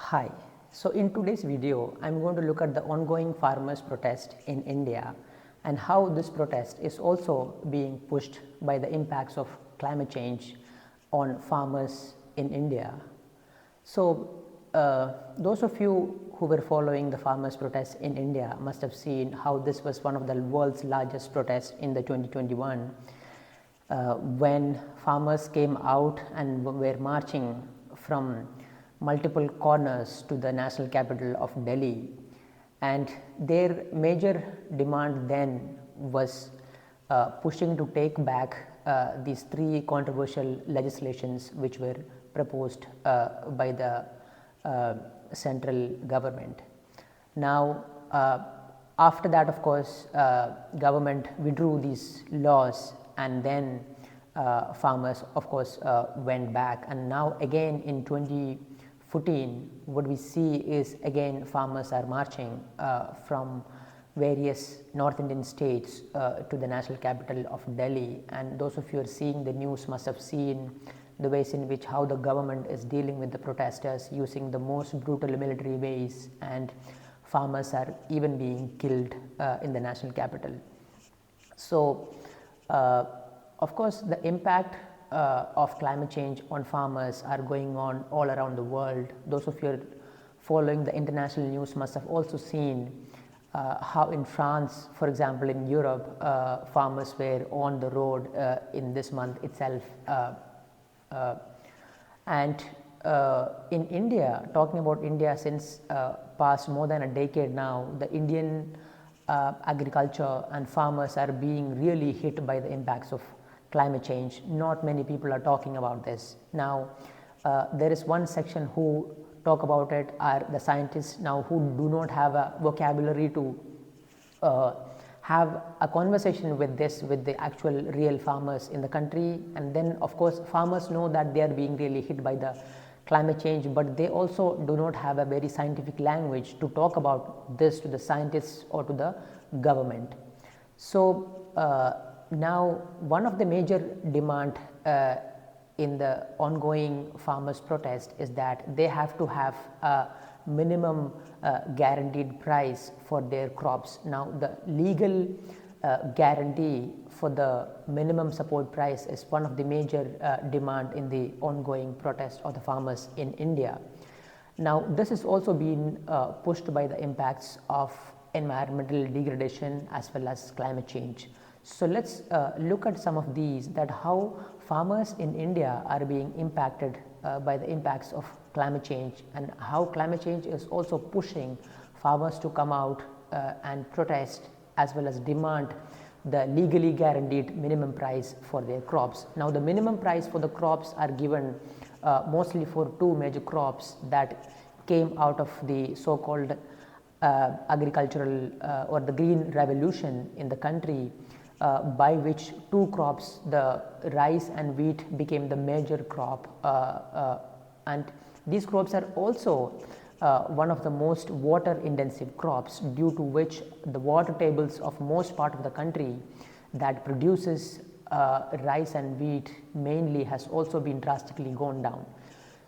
Hi. So in today's video, I'm going to look at the ongoing farmers' protest in India and how this protest is also being pushed by the impacts of climate change on farmers in India. So those of you who were following the farmers' protests in India must have seen how this was one of the world's largest protests in the 2021 when farmers came out and were marching from multiple corners to the national capital of Delhi, and their major demand then was pushing to take back these three controversial legislations which were proposed by the central government. Now, after that, of course, government withdrew these laws, and then farmers, of course, went back. And now again in 2014, what we see is again farmers are marching from various North Indian states to the national capital of Delhi. And those of you who are seeing the news must have seen the ways in which how the government is dealing with the protesters using the most brutal military ways, and farmers are even being killed in the national capital. So, of course, the impact of climate change on farmers are going on all around the world. Those of you following the international news must have also seen how in France, for example, in Europe, farmers were on the road in this month itself. And in India, talking about India, since past more than a decade now, the Indian agriculture and farmers are being really hit by the impacts of climate change. Not many people are talking about this. Now, there is one section who talk about it are the scientists now who do not have a vocabulary to have a conversation with this with the actual real farmers in the country. And then of course farmers know that they are being really hit by the climate change, but they also do not have a very scientific language to talk about this to the scientists or to the government. So now one of the major demand in the ongoing farmers protest is that they have to have a minimum guaranteed price for their crops. Now, the legal guarantee for the minimum support price is one of the major demand in the ongoing protest of the farmers in India. Now, this is also being pushed by the impacts of environmental degradation as well as climate change. So, let us look at some of these, that how farmers in India are being impacted by the impacts of climate change, and how climate change is also pushing farmers to come out and protest as well as demand the legally guaranteed minimum price for their crops. Now, the minimum price for the crops are given mostly for two major crops that came out of the so called agricultural or the green revolution in the country, by which two crops, the rice and wheat, became the major crop, and these crops are also one of the most water intensive crops, due to which the water tables of most part of the country that produces rice and wheat mainly has also been drastically gone down.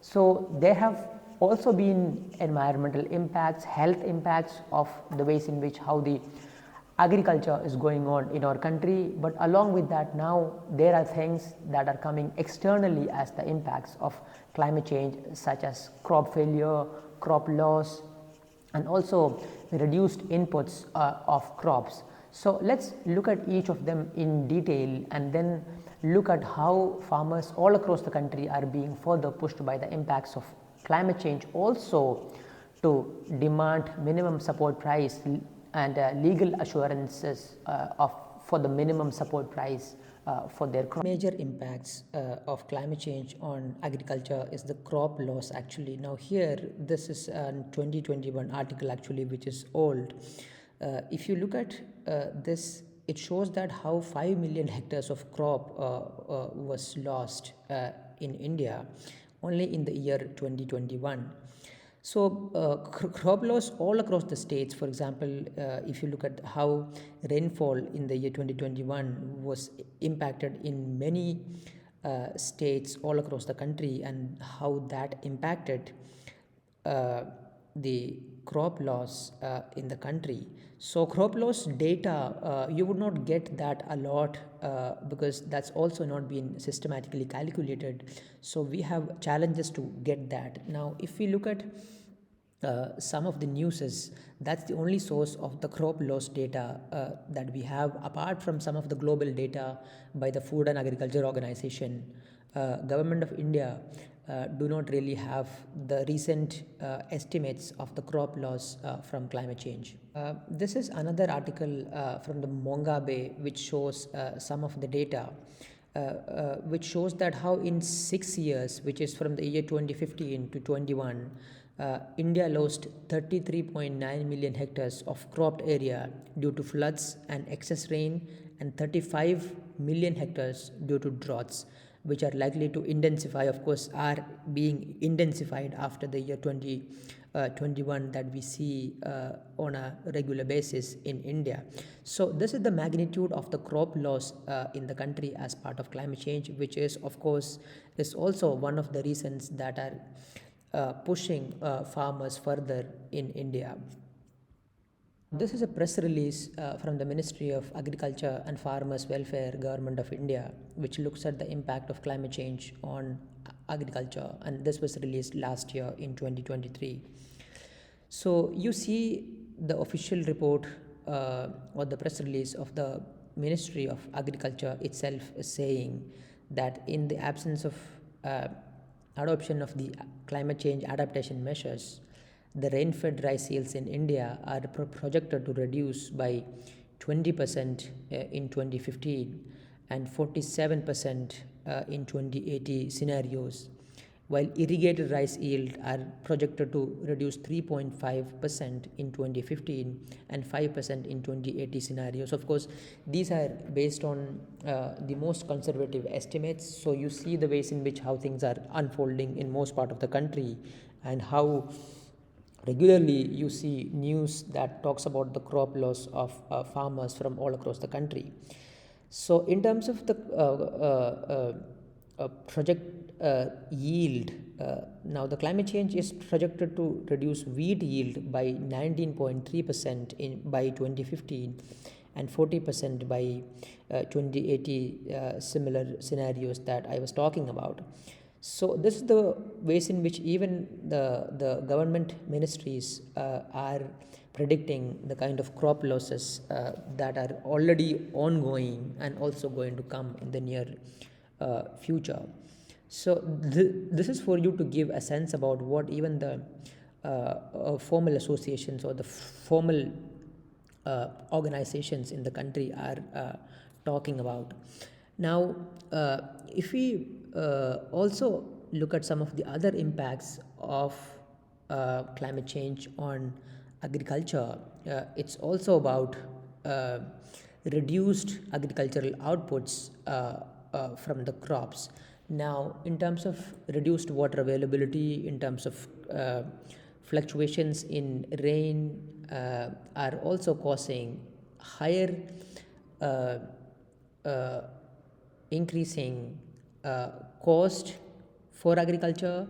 So, there have also been environmental impacts, health impacts of the ways in which how the agriculture is going on in our country, but along with that now there are things that are coming externally as the impacts of climate change, such as crop failure, crop loss, and also reduced inputs of crops. So, let us look at each of them in detail and then look at how farmers all across the country are being further pushed by the impacts of climate change also to demand minimum support price and legal assurances for the minimum support price for their crop. Major impacts of climate change on agriculture is the crop loss actually. Now, here this is a 2021 article actually, which is old. If you look at this, it shows that how 5 million hectares of crop was lost in India only in the year 2021. So, crop loss all across the states. For example, if you look at how rainfall in the year 2021 was impacted in many states all across the country, and how that impacted uh, the crop loss in the country. So crop loss data, you would not get that a lot because that's also not been systematically calculated. So we have challenges to get that. Now, if we look at some of the newses, that's the only source of the crop loss data that we have, apart from some of the global data by the Food and Agriculture Organization. Government of India do not really have the recent estimates of the crop loss from climate change. This is another article from the Mongabe, which shows some of the data, which shows that how in 6 years, which is from the year 2015 to 21, India lost 33.9 million hectares of cropped area due to floods and excess rain, and 35 million hectares due to droughts, which are likely to intensify, of course, are being intensified after the year 2021 that we see on a regular basis in India. So this is the magnitude of the crop loss in the country as part of climate change, which is, of course, is also one of the reasons that are pushing farmers further in India. This is a press release from the Ministry of Agriculture and Farmers Welfare, Government of India, which looks at the impact of climate change on agriculture, and this was released last year in 2023. So you see the official report or the press release of the Ministry of Agriculture itself is saying that in the absence of adoption of the climate change adaptation measures, the rain-fed rice yields in India are projected to reduce by 20% in 2015 and 47% in 2080 scenarios, while irrigated rice yield are projected to reduce 3.5% in 2015 and 5% in 2080 scenarios. Of course, these are based on the most conservative estimates. So you see the ways in which how things are unfolding in most part of the country, and how regularly you see news that talks about the crop loss of farmers from all across the country. So in terms of the project yield, now the climate change is projected to reduce wheat yield by 19.3% by 2015 and 40% by 2080, similar scenarios that I was talking about. So this is the ways in which even the government ministries are predicting the kind of crop losses that are already ongoing and also going to come in the near future. So this is for you to give a sense about what even the formal associations or the formal organizations in the country are talking about. Now, if we also look at some of the other impacts of climate change on agriculture, it's also about reduced agricultural outputs from the crops. Now, in terms of reduced water availability, in terms of fluctuations in rain, are also causing higher uh, increasing cost for agriculture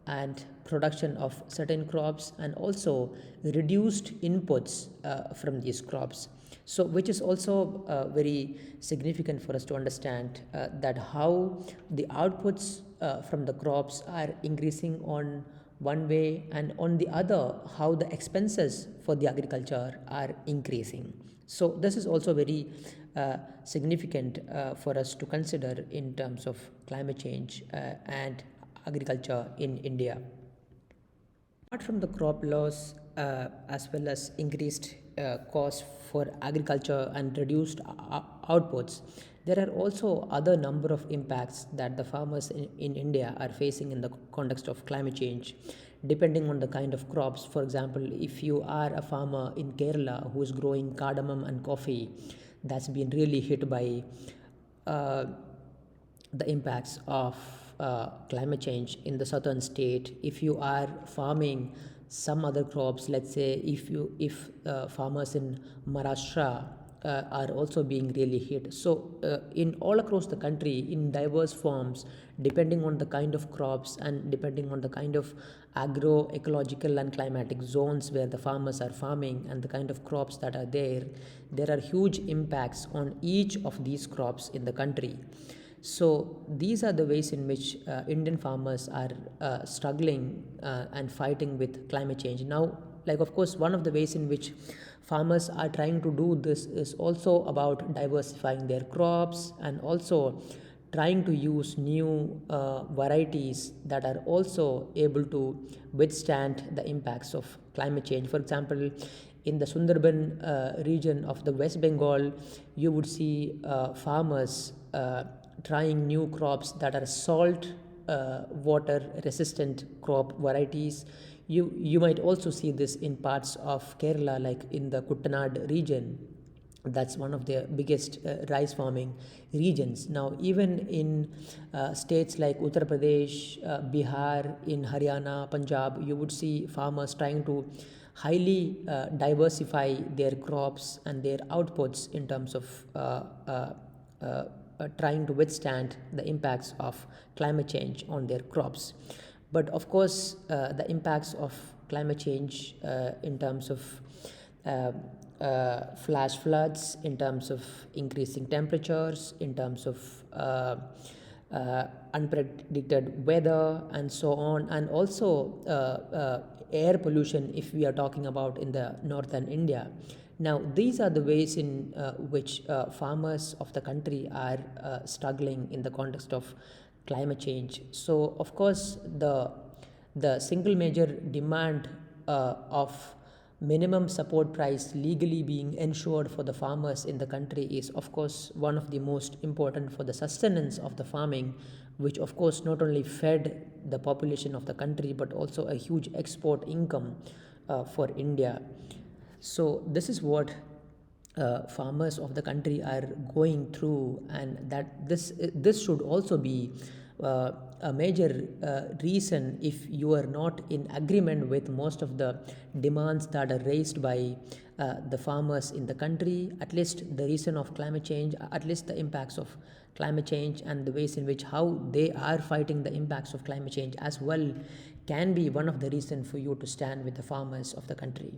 and production of certain crops, and also reduced inputs from these crops. So which is also very significant for us to understand that how the outputs from the crops are increasing on one way, and on the other how the expenses for the agriculture are increasing. So this is also very significant for us to consider in terms of climate change and agriculture in India. Apart from the crop loss, as well as increased costs for agriculture and reduced outputs, there are also other number of impacts that the farmers in India are facing in the context of climate change, depending on the kind of crops. For example, if you are a farmer in Kerala who is growing cardamom and coffee, that's been really hit by uh, the impacts of climate change in the southern state. If you are farming some other crops, let's say if farmers in Maharashtra are also being really hit. So in all across the country, in diverse forms, depending on the kind of crops and depending on the kind of agroecological and climatic zones where the farmers are farming and the kind of crops that are there are huge impacts on each of these crops in the country. So these are the ways in which Indian farmers are struggling and fighting with climate change. Now, like of course, one of the ways in which farmers are trying to do this is also about diversifying their crops and also trying to use new varieties that are also able to withstand the impacts of climate change. For example, in the Sundarban region of the West Bengal, you would see farmers trying new crops that are salt water resistant crop varieties. You might also see this in parts of Kerala, like in the Kuttanad region. That's one of the biggest rice farming regions. Now, even in states like Uttar Pradesh, Bihar, in Haryana, Punjab, you would see farmers trying to highly diversify their crops and their outputs in terms of trying to withstand the impacts of climate change on their crops. But of course, the impacts of climate change in terms of uh, flash floods, in terms of increasing temperatures, in terms of unpredicted weather, and so on, and also air pollution, if we are talking about in the northern India. Now, these are the ways in which farmers of the country are struggling in the context of climate change. So, of course, the single major demand of minimum support price legally being ensured for the farmers in the country is of course one of the most important for the sustenance of the farming, which of course not only fed the population of the country but also a huge export income for India. So this is what farmers of the country are going through, and that this should also be a major reason if you are not in agreement with most of the demands that are raised by the farmers in the country. At least the reason of climate change, at least the impacts of climate change and the ways in which how they are fighting the impacts of climate change as well, can be one of the reasons for you to stand with the farmers of the country.